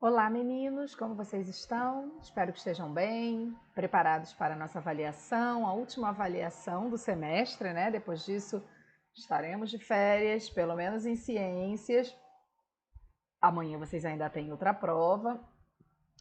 Olá, meninos, como vocês estão? Espero que estejam bem, preparados para a nossa avaliação, a última avaliação do semestre, né? Depois disso, estaremos de férias, pelo menos em ciências. Amanhã vocês ainda têm outra prova,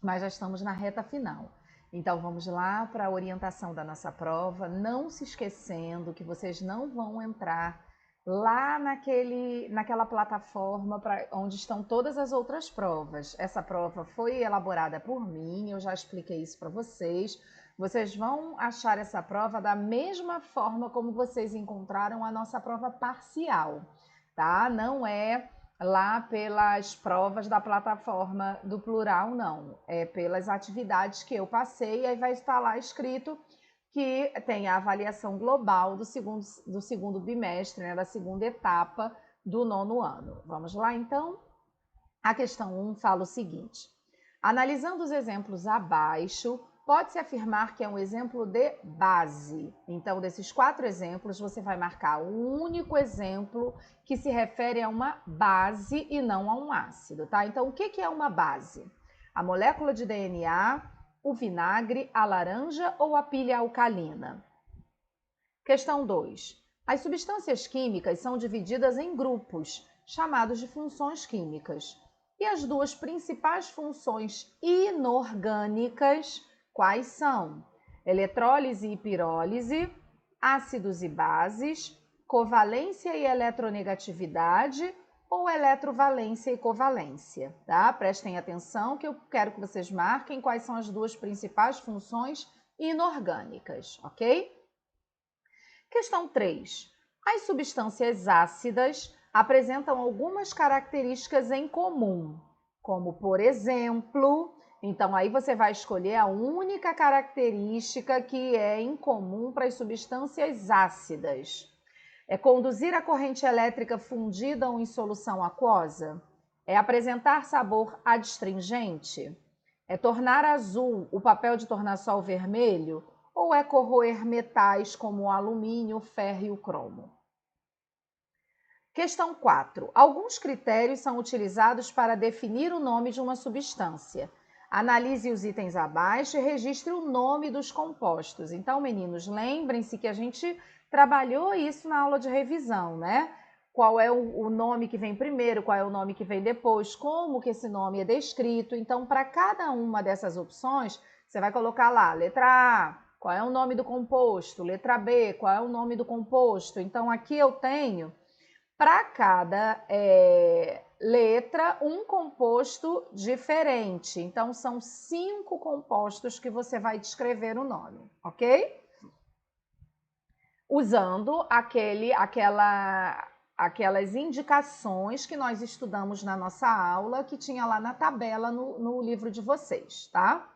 mas já estamos na reta final. Então, vamos lá para a orientação da nossa prova, não se esquecendo que vocês não vão entrar lá naquela plataforma onde estão todas as outras provas. Essa prova foi elaborada por mim, eu já expliquei isso para vocês. Vocês vão achar essa prova da mesma forma como vocês encontraram a nossa prova parcial, tá? Não é lá pelas provas da plataforma do Plural, não. É pelas atividades que eu passei, e aí vai estar lá escrito que tem a avaliação global do segundo bimestre, né, da segunda etapa do nono ano. Vamos lá, então? A questão 1 fala o seguinte: analisando os exemplos abaixo, pode-se afirmar que é um exemplo de base. Então, desses 4 exemplos, você vai marcar o único exemplo que se refere a uma base e não a um ácido, tá? Então, o que é uma base? A molécula de DNA, o vinagre, a laranja ou a pilha alcalina? Questão 2. As substâncias químicas são divididas em grupos, chamados de funções químicas. E as duas principais funções inorgânicas, quais são? Eletrólise e pirólise, ácidos e bases, covalência e eletronegatividade ou eletrovalência e covalência, tá? Prestem atenção que eu quero que vocês marquem quais são as duas principais funções inorgânicas, ok? Questão 3. As substâncias ácidas apresentam algumas características em comum, como, por exemplo, então aí você vai escolher a única característica que é em comum para as substâncias ácidas. É conduzir a corrente elétrica fundida ou em solução aquosa? É apresentar sabor adstringente? É tornar azul o papel de tornassol vermelho? Ou é corroer metais como o alumínio, o ferro e o cromo? Questão 4. Alguns critérios são utilizados para definir o nome de uma substância. Analise os itens abaixo e registre o nome dos compostos. Então, meninos, lembrem-se que a gente trabalhou isso na aula de revisão, né? Qual é o nome que vem primeiro, qual é o nome que vem depois, como que esse nome é descrito. Então, para cada uma dessas opções, você vai colocar lá, letra A, qual é o nome do composto, letra B, qual é o nome do composto. Então, aqui eu tenho, para cada letra, um composto diferente. Então, são 5 compostos que você vai descrever o nome, ok? Usando aquelas indicações que nós estudamos na nossa aula, que tinha lá na tabela no livro de vocês, tá?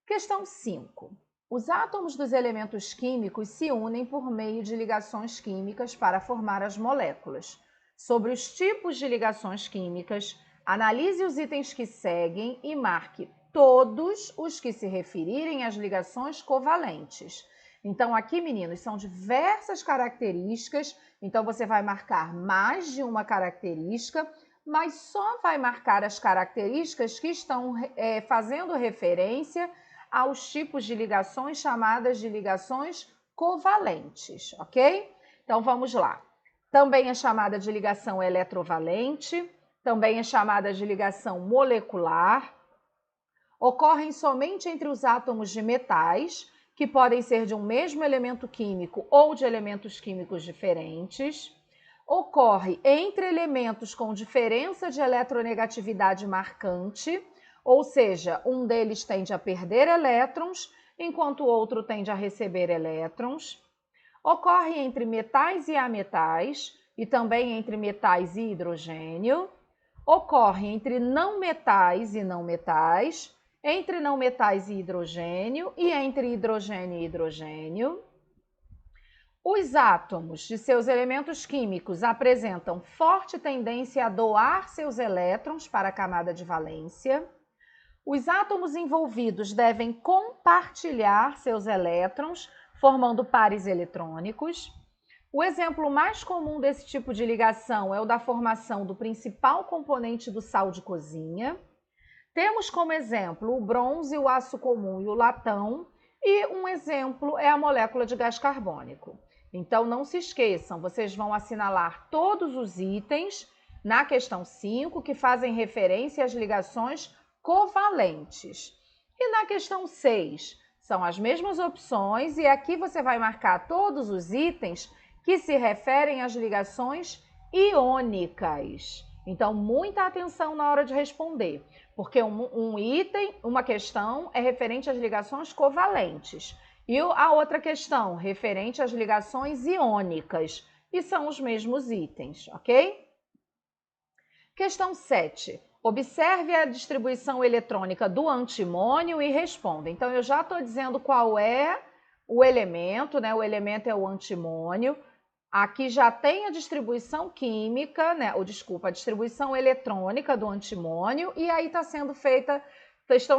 Questão 5. Os átomos dos elementos químicos se unem por meio de ligações químicas para formar as moléculas. Sobre os tipos de ligações químicas, analise os itens que seguem e marque todos os que se referirem às ligações covalentes. Então, aqui, meninos, são diversas características, então você vai marcar mais de uma característica, mas só vai marcar as características que estão fazendo referência aos tipos de ligações chamadas de ligações covalentes, ok? Então, vamos lá. Também é chamada de ligação eletrovalente, também é chamada de ligação molecular. Ocorrem somente entre os átomos de metais, que podem ser de um mesmo elemento químico ou de elementos químicos diferentes. Ocorre entre elementos com diferença de eletronegatividade marcante, ou seja, um deles tende a perder elétrons, enquanto o outro tende a receber elétrons. Ocorre entre metais e ametais, e também entre metais e hidrogênio. Ocorre entre não metais e não metais, entre não metais e hidrogênio, e entre hidrogênio e hidrogênio. Os átomos de seus elementos químicos apresentam forte tendência a doar seus elétrons para a camada de valência. Os átomos envolvidos devem compartilhar seus elétrons, formando pares eletrônicos. O exemplo mais comum desse tipo de ligação é o da formação do principal componente do sal de cozinha. Temos como exemplo o bronze, o aço comum e o latão, e um exemplo é a molécula de gás carbônico. Então, não se esqueçam, vocês vão assinalar todos os itens na questão 5 que fazem referência às ligações covalentes. E na questão 6, são as mesmas opções e aqui você vai marcar todos os itens que se referem às ligações iônicas. Então, muita atenção na hora de responder, porque um item, uma questão é referente às ligações covalentes e a outra questão referente às ligações iônicas, e são os mesmos itens, ok? Questão 7. Observe a distribuição eletrônica do antimônio e responda. Então, eu já estou dizendo qual é o elemento, né? O elemento é o antimônio. Aqui já tem a distribuição química, né? A distribuição eletrônica do antimônio, e aí estão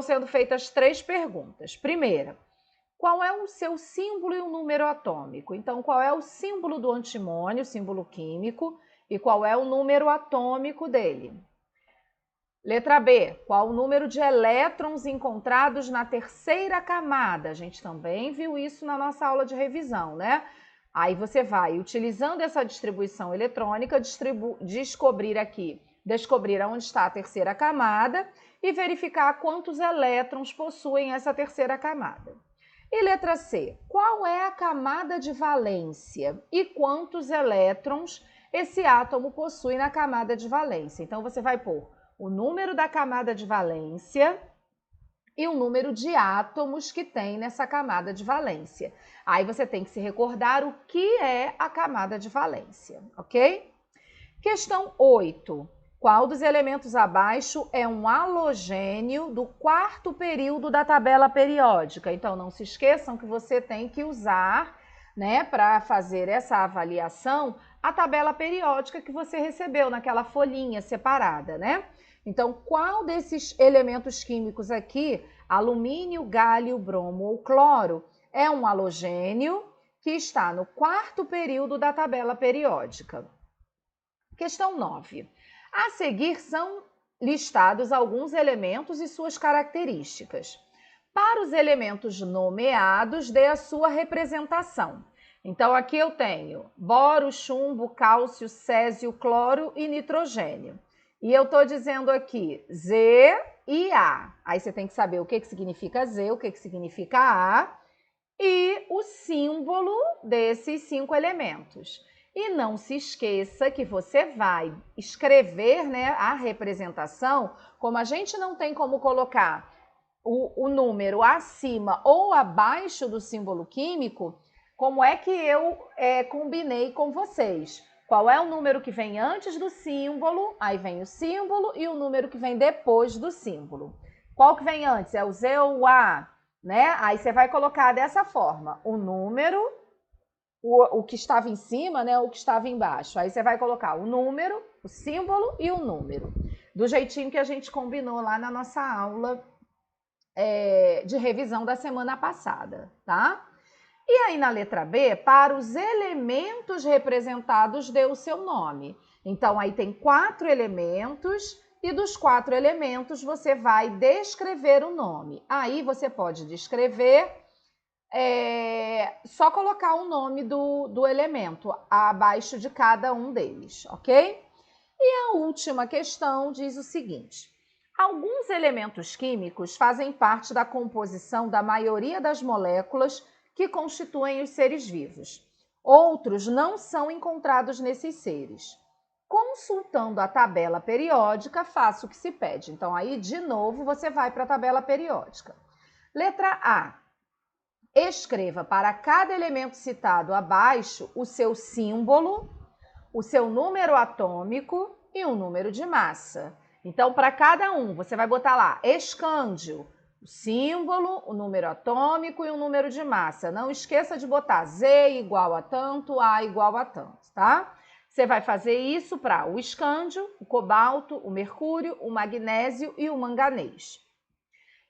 sendo feitas 3 perguntas. Primeira, qual é o seu símbolo e o número atômico? Então, qual é o símbolo do antimônio, o símbolo químico, e qual é o número atômico dele? Letra B, qual o número de elétrons encontrados na terceira camada? A gente também viu isso na nossa aula de revisão, né? Aí você vai, utilizando essa distribuição eletrônica, descobrir onde está a terceira camada e verificar quantos elétrons possuem essa terceira camada. E letra C, qual é a camada de valência e quantos elétrons esse átomo possui na camada de valência? Então, você vai pôr o número da camada de valência e o número de átomos que tem nessa camada de valência. Aí você tem que se recordar o que é a camada de valência, ok? Questão 8. Qual dos elementos abaixo é um halogênio do 4º período da tabela periódica? Então, não se esqueçam que você tem que usar, né, para fazer essa avaliação, a tabela periódica que você recebeu naquela folhinha separada, né? Então, qual desses elementos químicos aqui, alumínio, gálio, bromo ou cloro, é um halogênio que está no 4º período da tabela periódica? Questão 9. A seguir são listados alguns elementos e suas características. Para os elementos nomeados, dê a sua representação. Então, aqui eu tenho boro, chumbo, cálcio, césio, cloro e nitrogênio. E eu estou dizendo aqui Z e A. Aí você tem que saber o que significa Z, o que significa A e o símbolo desses 5 elementos. E não se esqueça que você vai escrever, né, a representação, como a gente não tem como colocar o número acima ou abaixo do símbolo químico, como é que eu combinei com vocês? Qual é o número que vem antes do símbolo? Aí vem o símbolo e o número que vem depois do símbolo. Qual que vem antes? É o Z ou o A? Né? Aí você vai colocar dessa forma, o número, o que estava em cima, né, o que estava embaixo. Aí você vai colocar o número, o símbolo e o número. Do jeitinho que a gente combinou lá na nossa aula de revisão da semana passada, tá? E aí na letra B, para os elementos representados, dê o seu nome. Então aí tem 4 elementos e dos 4 elementos você vai descrever o nome. Aí você pode descrever, só colocar o nome do elemento abaixo de cada um deles, ok? E a última questão diz o seguinte: alguns elementos químicos fazem parte da composição da maioria das moléculas que constituem os seres vivos. Outros não são encontrados nesses seres. Consultando a tabela periódica, faça o que se pede. Então, aí, de novo, você vai para a tabela periódica. Letra A. Escreva para cada elemento citado abaixo o seu símbolo, o seu número atômico e o número de massa. Então, para cada um, você vai botar lá, escândio, o símbolo, o número atômico e o número de massa. Não esqueça de botar Z igual a tanto, A igual a tanto, tá? Você vai fazer isso para o escândio, o cobalto, o mercúrio, o magnésio e o manganês.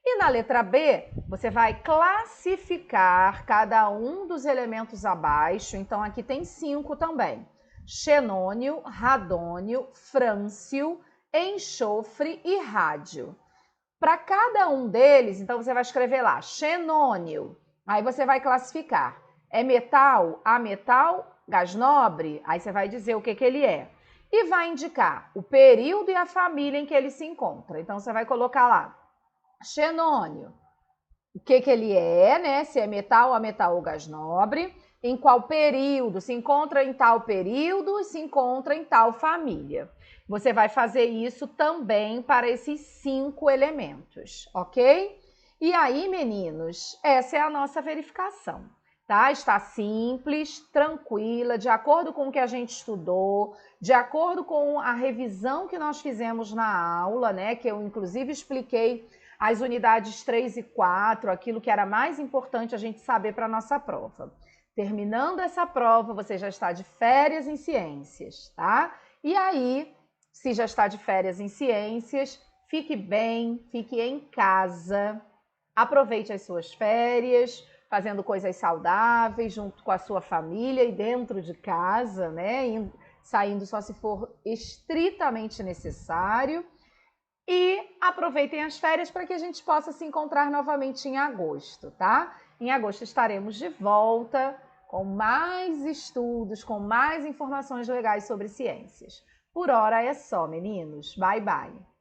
E na letra B, você vai classificar cada um dos elementos abaixo. Então, aqui tem 5 também. Xenônio, radônio, frâncio, enxofre e rádio. Para cada um deles, então você vai escrever lá, xenônio. Aí você vai classificar. É metal, ametal, gás nobre? Aí você vai dizer o que ele é. E vai indicar o período e a família em que ele se encontra. Então você vai colocar lá, xenônio. O que ele é, né? Se é metal, ametal ou gás nobre. Em qual período? Se encontra em tal período e se encontra em tal família. Você vai fazer isso também para esses 5 elementos, ok? E aí, meninos, essa é a nossa verificação, tá? Está simples, tranquila, de acordo com o que a gente estudou, de acordo com a revisão que nós fizemos na aula, né? Que eu, inclusive, expliquei as unidades 3 e 4, aquilo que era mais importante a gente saber para a nossa prova. Terminando essa prova, você já está de férias em ciências, tá? E aí, se já está de férias em ciências, fique bem, fique em casa, aproveite as suas férias, fazendo coisas saudáveis junto com a sua família e dentro de casa, né? Saindo só se for estritamente necessário. E aproveitem as férias para que a gente possa se encontrar novamente em agosto, tá? Em agosto estaremos de volta com mais estudos, com mais informações legais sobre ciências. Por hora é só, meninos. Bye, bye.